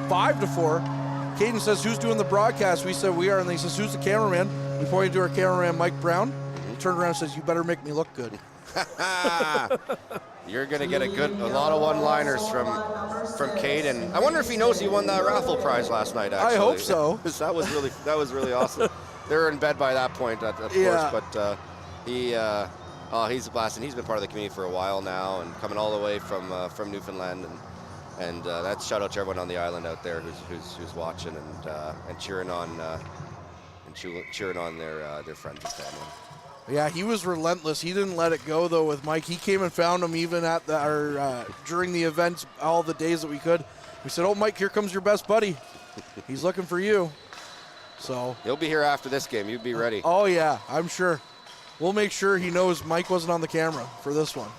S1: 5-4. Caden says, "Who's doing the broadcast?" We said, "We are." And he says, "Who's the cameraman?" We pointed to our cameraman, Mike Brown. He turned around and says, "You better make me look good."
S3: You're going to get a lot of one-liners from Caden. I wonder if he knows he won that raffle prize last night, actually.
S1: I hope so.
S3: that was really awesome. They were in bed by that point, of course, but he's a blast, and he's been part of the community for a while now, and coming all the way from Newfoundland, and that's shout out to everyone on the island out there who's watching and cheering on their friends and family.
S1: Yeah, he was relentless. He didn't let it go, though, with Mike. He came and found him even at during the events, all the days that we could. We said, "Oh, Mike, here comes your best buddy. He's looking for you." So
S3: he'll be here after this game. You be ready.
S1: Oh, yeah, I'm sure. We'll make sure he knows Mike wasn't on the camera for this one.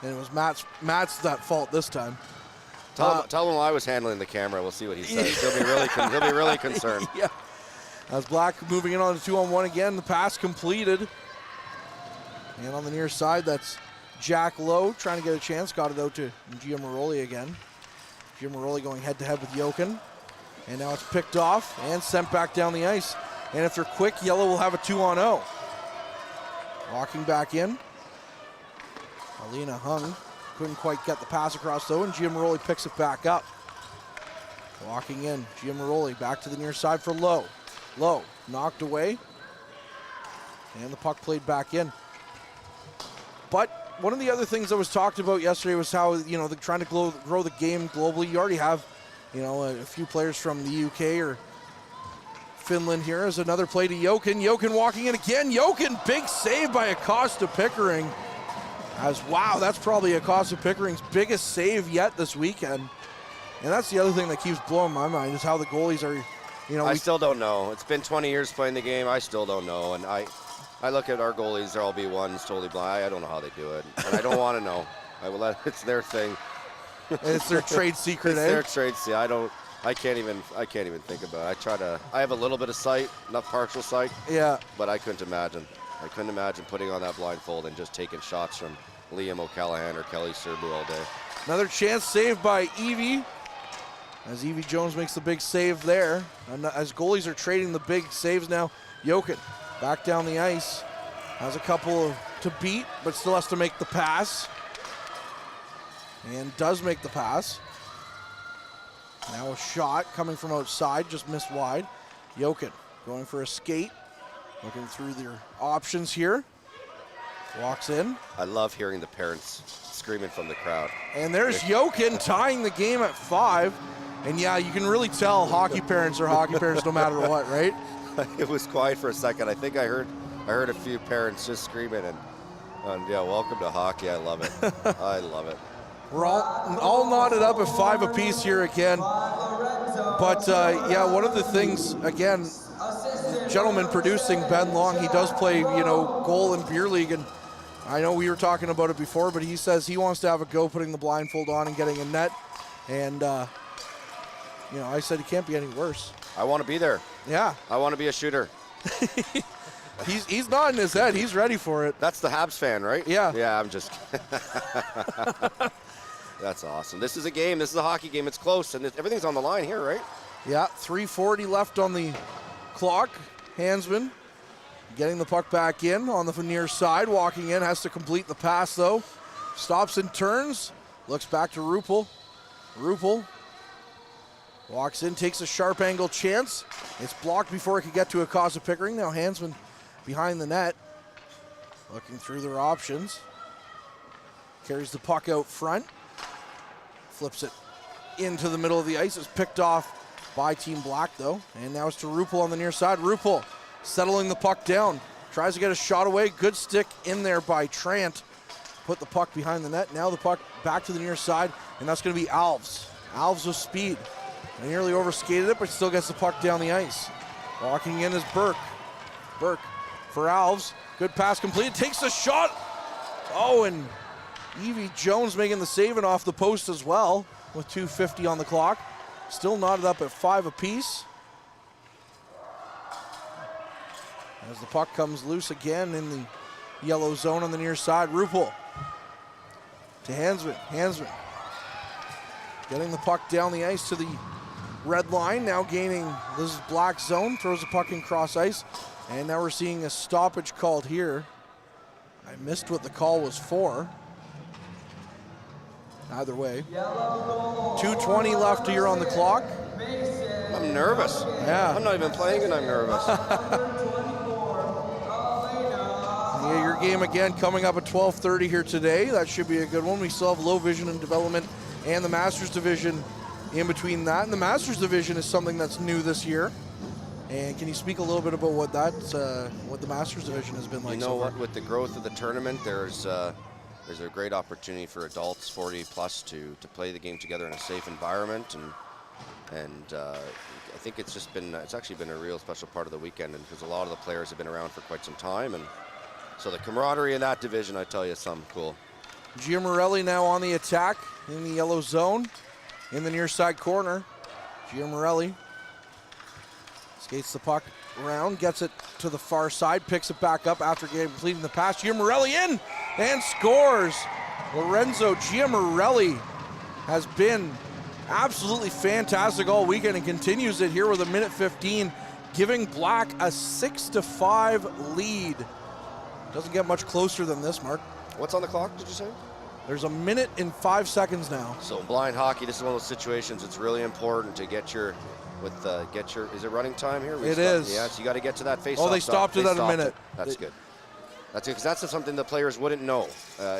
S1: And it was Matt's that fault this time.
S3: Tell him I was handling the camera. We'll see what he says. He'll be really concerned.
S1: Yeah. As Black moving in on the 2-on-1 again, the pass completed. And on the near side, that's Jack Lowe trying to get a chance. Got it out to Giamaroli again. Giamaroli going head-to-head with Jokin. And now it's picked off and sent back down the ice. And if they're quick, Yellow will have a 2-on-0. Walking back in. Alina hung. Couldn't quite get the pass across, though, and Giamaroli picks it back up. Walking in. Giamaroli back to the near side for Lowe. Lowe knocked away. And the puck played back in. But one of the other things that was talked about yesterday was how, they're trying to grow the game globally. You already have, a few players from the UK or Finland here. As another play to Jokin. Jokin walking in again. Jokin, big save by Acosta Pickering. Wow, that's probably Acosta Pickering's biggest save yet this weekend. And that's the other thing that keeps blowing my mind is how the goalies are,
S3: I still don't know. It's been 20 years playing the game. I still don't know. And I look at our goalies, they're all B1s, totally blind. I don't know how they do it. And I don't want to know. It's their thing.
S1: It's their trade secret,
S3: It's their trade secret. I can't even think about it. I have a little bit of sight, not partial sight.
S1: Yeah.
S3: But I couldn't imagine putting on that blindfold and just taking shots from Liam O'Callaghan or Kelly Serbu all day.
S1: Another chance saved by Evie. As Evie Jones makes the big save there. And as goalies are trading the big saves now, Jokin back down the ice. Has a couple to beat, but still has to make the pass. And does make the pass. Now a shot coming from outside, just missed wide. Jokin going for a skate. Looking through their options here. Walks in.
S3: I love hearing the parents screaming from the crowd.
S1: And there's Jokin tying the game at 5. And yeah, you can really tell hockey parents are hockey parents no matter what, right?
S3: It was quiet for a second. I think I heard a few parents just screaming and yeah, welcome to hockey. I love it. I love it.
S1: We're all knotted up at 5 apiece here again. But yeah, one of the things, again, the gentleman producing, Ben Long, he does play, goal in beer league, and I know we were talking about it before, but he says he wants to have a go putting the blindfold on and getting a net. And, I said it can't be any worse.
S3: I want to be there.
S1: Yeah.
S3: I want to be a shooter.
S1: He's nodding his head. He's ready for it.
S3: That's the Habs fan, right?
S1: Yeah.
S3: Yeah, I'm just That's awesome. This is a game. This is a hockey game. It's close, and everything's on the line here, right?
S1: Yeah, 3:40 left on the clock. Hansman getting the puck back in on the near side. Walking in, has to complete the pass, though. Stops and turns. Looks back to Ruppel. Ruppel walks in, takes a sharp angle chance. It's blocked before it could get to Akasa Pickering. Now Hansman behind the net, looking through their options. Carries the puck out front. Flips it into the middle of the ice. It's picked off by Team Black, though. And now it's to Ruppel on the near side. Ruppel settling the puck down. Tries to get a shot away. Good stick in there by Trant. Put the puck behind the net. Now the puck back to the near side, and that's going to be Alves. Alves with speed. Nearly overskated it, but still gets the puck down the ice. Walking in is Burke. Burke for Alves. Good pass completed. Takes a shot. Oh, and Evie Jones making the save and off the post as well with 2:50 on the clock. Still knotted up at 5 apiece. As the puck comes loose again in the yellow zone on the near side. Ruppel to Hansman. Hansman getting the puck down the ice to the red line. Now gaining, this is Black zone. Throws the puck in cross ice. And now we're seeing a stoppage called here. I missed what the call was for. Either way. 2:20 left here on the clock.
S3: I'm nervous.
S1: Yeah.
S3: I'm not even playing and I'm nervous.
S1: Yeah, your game again coming up at 12:30 here today. That should be a good one. We still have low vision and development and the Masters division in between that. And the Masters division is something that's new this year. And can you speak a little bit about what the Masters division has been like?
S3: You know what? With the growth of the tournament, there's a great opportunity for adults 40 plus to play the game together in a safe environment, and I think it's actually been a real special part of the weekend, and because a lot of the players have been around for quite some time, and so the camaraderie in that division, I tell you, is something cool.
S1: Giamorelli now on the attack in the yellow zone, in the near side corner. Giamorelli skates the puck around, gets it to the far side, picks it back up after completing the pass. Giamorelli in and scores. Lorenzo Giamorelli has been absolutely fantastic all weekend and continues it here with a minute 15, giving Black a 6-5 lead. Doesn't get much closer than this, Mark.
S3: What's on the clock, did you say?
S1: There's a minute and 5 seconds now.
S3: So in blind hockey, this is one of those situations it's really important to get your, is it running time here?
S1: It is.
S3: Yeah, so you got to get to that face.
S1: Oh, they stopped it at a minute.
S3: That's good. That's good, because that's something the players wouldn't know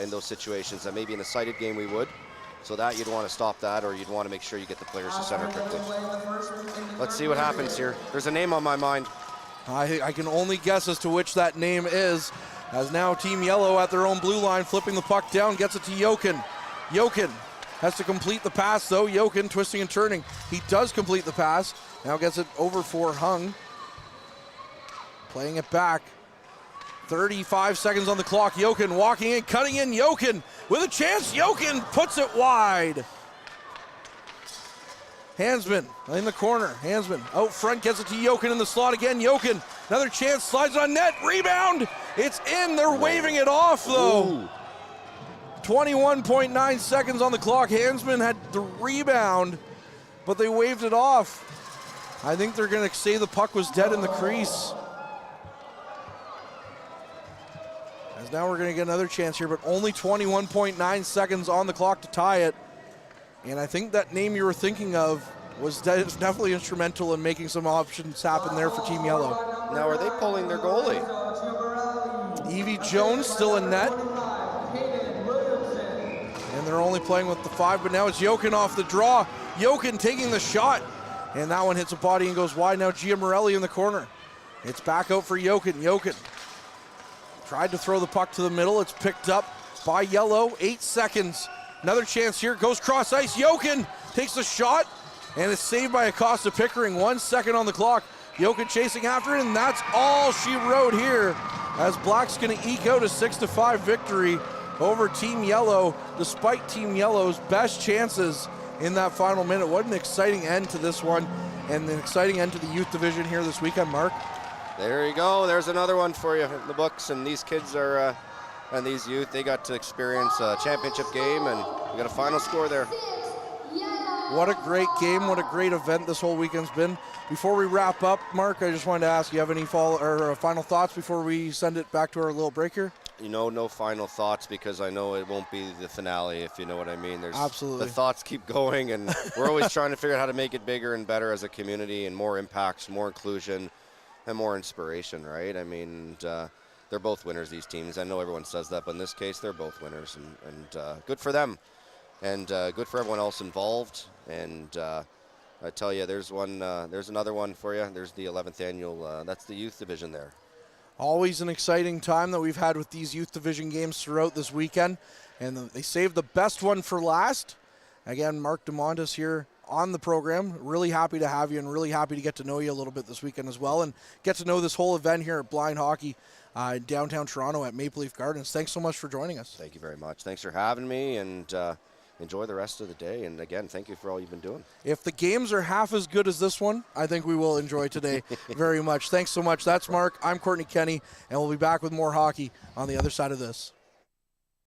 S3: in those situations. That maybe in a sighted game we would. So that you'd want to stop that, or you'd want to make sure you get the players to center quickly. Let's see what happens here. There's a name on my mind.
S1: I can only guess as to which that name is, as now Team Yellow at their own blue line, flipping the puck down, gets it to Jokin. Jokin has to complete the pass, though. Jokin twisting and turning. He does complete the pass. Now gets it over for Hung. Playing it back. 35 seconds on the clock. Jokin walking in, cutting in. Jokin with a chance. Jokin puts it wide. Hansman in the corner. Hansman out front, gets it to Jokin in the slot again. Jokin, another chance, slides on net. Rebound. It's in. They're waving it off, though. 21.9 seconds on the clock. Hansman had the rebound, but they waved it off. I think they're going to say the puck was dead in the crease. As now we're going to get another chance here, but only 21.9 seconds on the clock to tie it. And I think that name you were thinking of was definitely instrumental in making some options happen there for Team Yellow.
S3: Now, are they pulling their goalie?
S1: Evie Jones still in net. And they're only playing with the 5, but now it's Jokin off the draw. Jokin taking the shot. And that one hits a body and goes wide. Now Giamorelli in the corner. It's back out for Jokin. Jokin tried to throw the puck to the middle. It's picked up by Yellow. 8 seconds. Another chance here. Goes cross ice. Jokin takes the shot. and it's saved by Acosta Pickering. 1 second on the clock. Jokic chasing after it, and that's all she wrote here as Black's going to eke out a 6-5 victory over Team Yellow, despite Team Yellow's best chances in that final minute. What an exciting end to this one, and an exciting end to the youth division here this weekend, Mark.
S3: There you go. There's another one for you in the books, and these kids are, and these youth, they got to experience a championship game, and we got a final score there.
S1: What a great game, what a great event this whole weekend's been. Before we wrap up, Mark, I just wanted to ask, you have any final thoughts before we send it back to our little break here?
S3: You know, no final thoughts, because I know it won't be the finale, if you know what I mean. There's
S1: Absolutely.
S3: The thoughts keep going, and we're always trying to figure out how to make it bigger and better as a community, and more impacts, more inclusion, and more inspiration, right? I mean, they're both winners, these teams. I know everyone says that, but in this case, they're both winners, and good for them, and good for everyone else involved. And I tell you, there's another one for you. There's the 11th annual, that's the youth division there.
S1: Always an exciting time that we've had with these youth division games throughout this weekend, and they saved the best one for last. Again, Mark DeMontis here on the program. Really happy to have you, and really happy to get to know you a little bit this weekend as well, and get to know this whole event here at Blind Hockey in downtown Toronto at Maple Leaf Gardens. Thanks so much for joining us.
S3: Thank you very much. Thanks for having me, and enjoy the rest of the day. And again, thank you for all you've been doing.
S1: If the games are half as good as this one, I think we will enjoy today very much. Thanks so much. That's Mark. I'm Courtney Kenny, and we'll be back with more hockey on the other side of this.